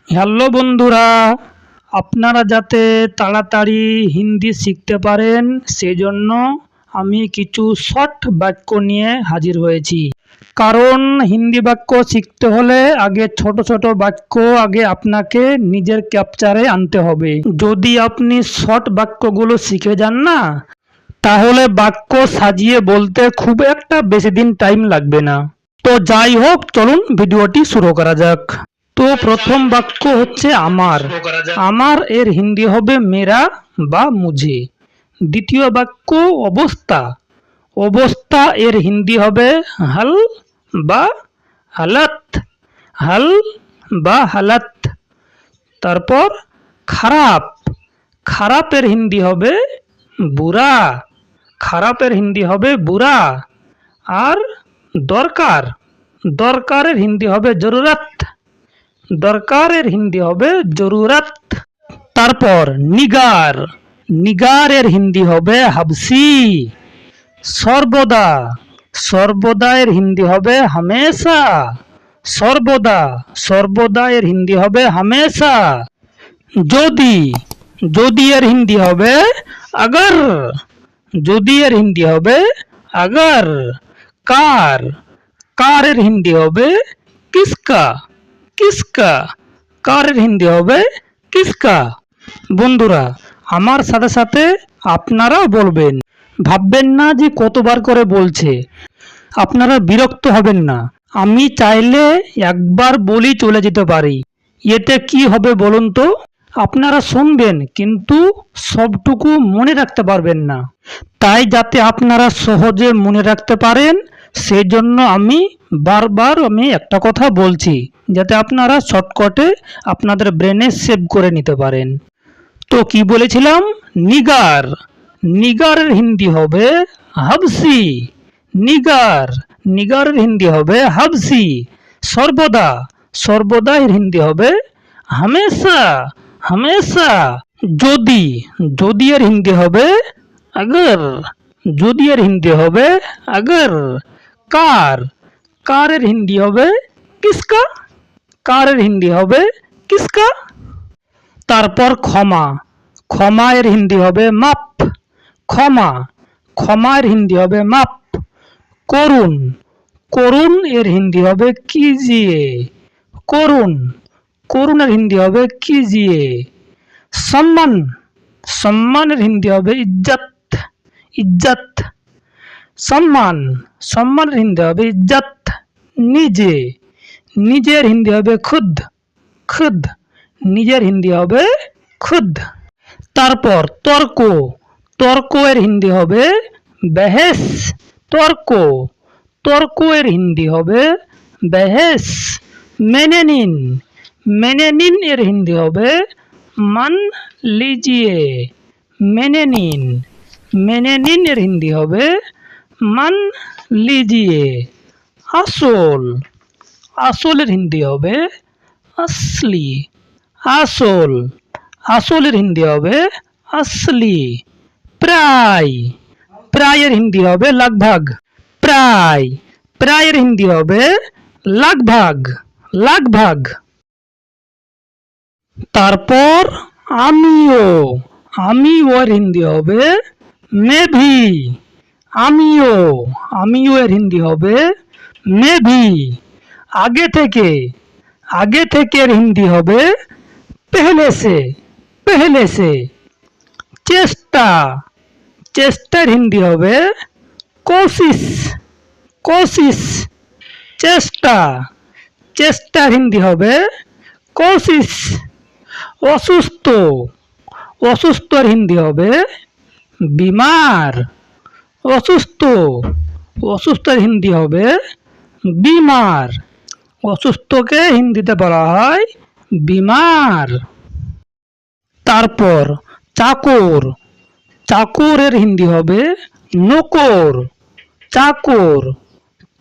Hello বন্ধুরা, আপনারা যাতে তাড়াতাড়ি হিন্দি শিখতে পারেন সেজন্য আমি কিছু শর্ট বাক্য নিয়ে হাজির হয়েছি। কারণ হিন্দি বাক্য শিখতে হলে আগে ছোট ছোট বাক্য আপনাকে নিজের ক্যাপচারে আনতে হবে। যদি আপনি শর্ট বাক্যগুলো শিখে যান না, তাহলে বাক্য সাজিয়ে বলতে খুব একটা বেশি দিন টাইম লাগবে না। তো যাই হোক, চলুন ভিডিওটি শুরু করা যাক। তো প্রথম বাক্য হচ্ছে আমার। আমার এর হিন্দি হবে মেরা বা মুঝে। দ্বিতীয় বাক্য অবস্থা। অবস্থা এর হিন্দি হবে হাল বা হালাত। হাল বা হালাত। তারপর খারাপ। খারাপের হিন্দি হবে বুরা। খারাপের হিন্দি হবে বুরা। আর দরকার। দরকারের হিন্দি হবে জরুরত। দরকারের হিন্দি হবে জরুরত। তারপর নিগার। নিগারের হিন্দি হবে হাবসি। সর্বদা। সর্বদা এর হিন্দি হবে হামেশা। সর্বদা। সর্বদা এর হিন্দি হবে হামেশা। যদি। যদি এর হিন্দি হবে আগর। যদি এর হিন্দি হবে আগর। কার। কারের হিন্দি হবে কিসকা। কিসকা। কারের হিন্দি হবে কিসকা। বন্ধুরা, আমার সাথে সাথে আপনারাও বলবেন। ভাববেন না যে কতবার করে বলছে। আপনারা বিরক্ত হবেন না। আমি চাইলে একবার বলি চলে যেতে পারি। এতে কি হবে বলুন তো? আপনারা শুনবেন কিন্তু সবটুকু মনে রাখতে পারবেন না। তাই যাতে আপনারা সহজে মনে রাখতে পারেন সেজন্য আমি বারবার একটা কথা বলছি, যাতে আপনারা শর্টকাটে আপনাদের ব্রেনে সেভ করে নিতে পারেন। তো কি বলেছিলাম? নিগার। নিগারের হিন্দি হবে হাবসি। নিগার। নিগারের হিন্দি হবে হাবসি। সর্বদা। সর্বদা এর হিন্দি হবে হামেশা। হামেশা। যদি। যদি এর হিন্দি হবে আগর। যদি এর হিন্দি হবে আগর। কার। কারের হিন্দি হবে কিসকা। কারের হিন্দি হবে কিসকা। তারপর ক্ষমা। ক্ষমা এর হিন্দি হবে মাপ। ক্ষমা। ক্ষমা এর হিন্দি হবে মাপ। করুন। করুন এর হিন্দি হবে কিজিয়ে। করুন। করুন এর হিন্দি হবে কিজিয়ে। সম্মান। সম্মানের হিন্দি হবে ইজ্জত। ইজ্জত। সম্মান। সম্মানের হিন্দি হবে ইজ্জত। নিজে। নিজের হিন্দি হবে খুদ। খুদ। নিজের হিন্দি হবে খুদ। তারপর তর্ক। তর্ক এর হিন্দি হবে বেহেস। তর্ক। তর্ক এর হিন্দি হবে বেহেস। মেনে নিন। মেনে নিন এর হিন্দি হবে মান লিজিয়ে। মেনে নিন। মেনে নিন এর হিন্দি হবে মান লিজিয়ে। আসল। আসলের হিন্দি হবে আসলি। আসল। আসলের হিন্দি হবে আসলি। প্রায়। প্রায়ের হিন্দি হবে লাগভাগ। প্রায়। প্রায়ের হিন্দি হবে লাগভাগ। লাগভাগ। তারপর আমিও। আমিও এর হিন্দি হবে মেভি। আমিও। আমিও এর হিন্দি হবে মেভি। আগে থেকে। আগে থেকে এর হিন্দি হবে পেহলে সে। পেহলে সে। চেষ্টা। চেষ্টার হিন্দি হবে কোশিশ। কোশিশ। চেষ্টা। চেষ্টার হিন্দি হবে কোশিশ। অসুস্থ। অসুস্থর হিন্দি হবে বিমার। অসুস্থ। অসুস্থের হিন্দি হবে বিমার। অসুস্থকে হিন্দিতে বলা হয় বিমার। তারপর চাকর। চাকরের হিন্দি হবে নকর। চাকর।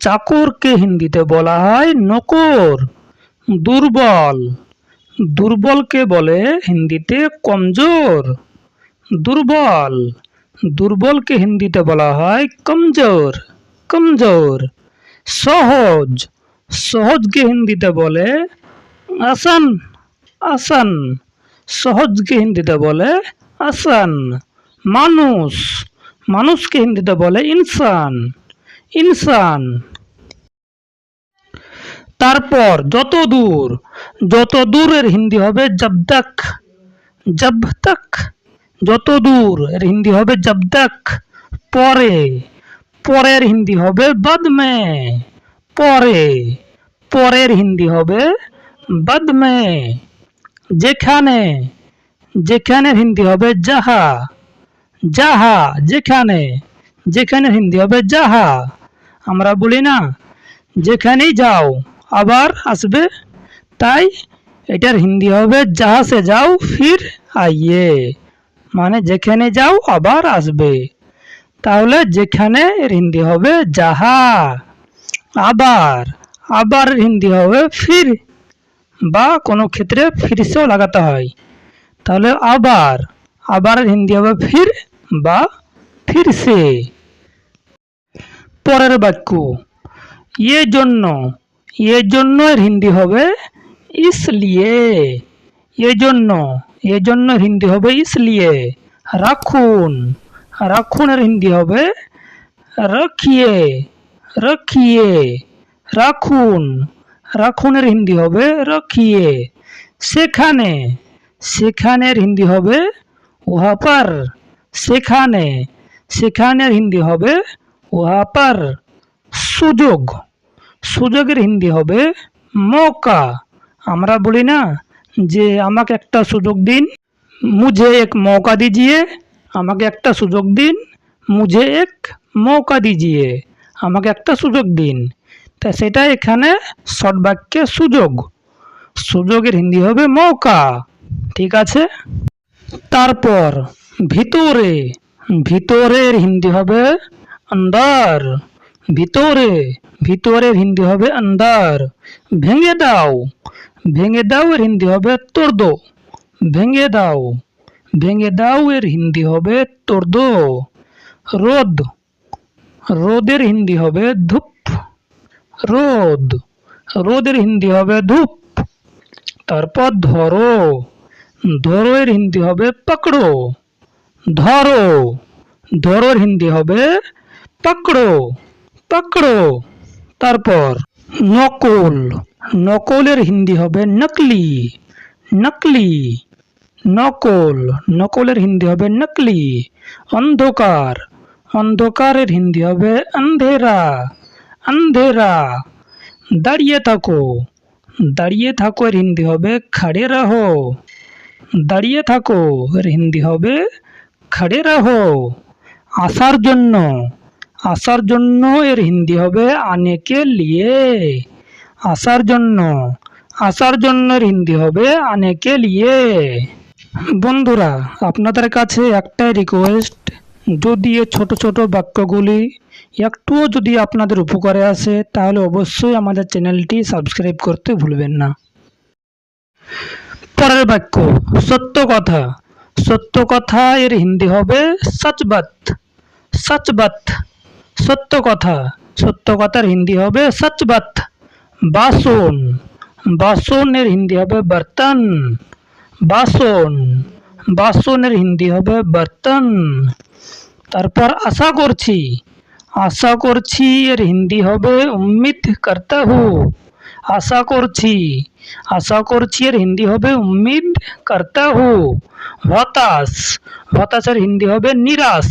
চাকরকে হিন্দিতে বলা হয় নকর। দুর্বল। দুর্বলকে বলে হিন্দিতে কমজোর। দুর্বল। দুর্বলকে হিন্দিতে বলা হয় কমজোর। কমজোর। সহজ। সহজকে হিন্দিতে বলে আসান। আসান, সহজকে হিন্দিতে বলে আসান। মানুষ, মানুষকে হিন্দিতে বলে ইনসান, ইনসান। তারপর যত দূর, যত দূরের হিন্দি হবে জব তক, জব তক। যত দূর এর হিন্দি হবে জব তক। পরে, পরের হিন্দি হবে বাদ মে, পরে, পরের হিন্দি হবে বাদ মে। যেখানে, যেখানের হিন্দি হবে যাহা, যাহা, যেখানে, যেখানের হিন্দি হবে যাহা। আমরা বলি না যেখানেই যাও আবার আসবে, তাই এটার হিন্দি হবে যাহা সে যাও ফির আইয়ে, মানে যেখানে যাও আবার আসবে। তাহলে যেখানে এর হিন্দি হবে যাহা। আবার, আবার হিন্দি হবে ফির, বা কোনো ক্ষেত্রে ফির সেও লাগাতে হয়। তাহলে আবার, আবার হিন্দি হবে ফির বা ফির সে। পরের বাক্য, ये জন্য, ये জন্য এর হিন্দি হবে इसलिए, ये জন্য, ये জন্য এর হিন্দি হবে इसलिए। রাখুন, রাখুন এর হিন্দি হবে रखिए, रखिए। রাখুন, রাখুন এর হিন্দি হবে रखिए। সেখানে, সেখানের হিন্দি হবে वहाँ पर, সেখানে, সেখানের হিন্দি হবে वहाँ पर। সুযোগ, সুযোগের হিন্দি হবে মৌকা। আমরা বলি না যে আমাকে একটা সুযোগ দিন, মুঝে এক মৌকা দিজিয়ে, আমাকে একটা সুযোগ দিন, মুঝে এক মৌকা দিজিয়ে, আমাকে একটা সুযোগ দিন। তা সেটা এখানে শর্ট বাক্যে সুযোগ, সুযোগের হিন্দি হবে মৌকা। ঠিক আছে। তারপর ভিতরে, ভিতরের হিন্দি হবে अंदर, ভিতরে, ভিতরের হিন্দি হবে अंदर। ভেঙে দাও, ভেঙে দাও এর হিন্দি হবে তোড় দো, ভেঙে দাও, ভেঙে দাও এর হিন্দি হবে তোড় দো। রোদ, রোদের হিন্দি হবে ধূপ, রোদ, রোদের হিন্দি হবে ধূপ। তারপর ধরো, ধরো এর হিন্দি হবে পকড়ো, ধরো, ধরোর হিন্দি হবে পকড়ো, পকড়ো। তারপর নকল, নকলের হিন্দি হবে নকলি, নকলি। নকল, নকলের হিন্দি হবে নকলি। অন্ধকার, অন্ধকারের হিন্দি হবে अंधेरा, अंधेरा। দাঁড়িয়ে থাকো, দাঁড়িয়ে থাকো এর হিন্দি হবে खड़े रहो, দাঁড়িয়ে থাকো এর হিন্দি হবে खड़े रहो। আসার জন্য, আসার জন্য এর হিন্দি হবে आने के लिए, আসার জন্য, আসার জন্য এর হিন্দি হবে आने के लिए। বন্ধুরা আপনাদের কাছে একটাই রিকোয়েস্ট, যদি এই ছোট ছোট বাক্যগুলি একটুও যদি আপনাদের উপকারে আসে তাহলে অবশ্যই আমাদের চ্যানেলটি সাবস্ক্রাইব করতে ভুলবেন না। পরের বাক্য, সত্য কথা, সত্য কথা এর হিন্দি হবে সচ বাত, সচ বাত। সত্য কথা, সত্য কথার হিন্দি হবে সচ বাত। বাসন, বাসনের হিন্দি হবে বর্তন, বাসন, বাসনের হিন্দি হবে বর্তন। তারপর আশা করছি, আশা করছি এর হিন্দি হবে উম্মিদ করতা হু, আশা করছি, আশা করছি এর হিন্দি হবে উম্মিদ করতা হু। হতাশ, হতাশের হিন্দি হবে নিরাশ।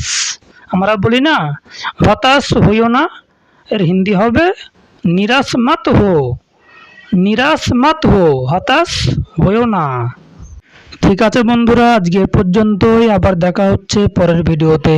আমরা বলি না হতাশ হইও না, এর হিন্দি হবে নিরাশ মত হো, নিরাশ মত হো, হতাশ হইও না। ঠিক আছে বন্ধুরা, আজকে এ পর্যন্তই, আবার দেখা হচ্ছে পরের ভিডিওতে।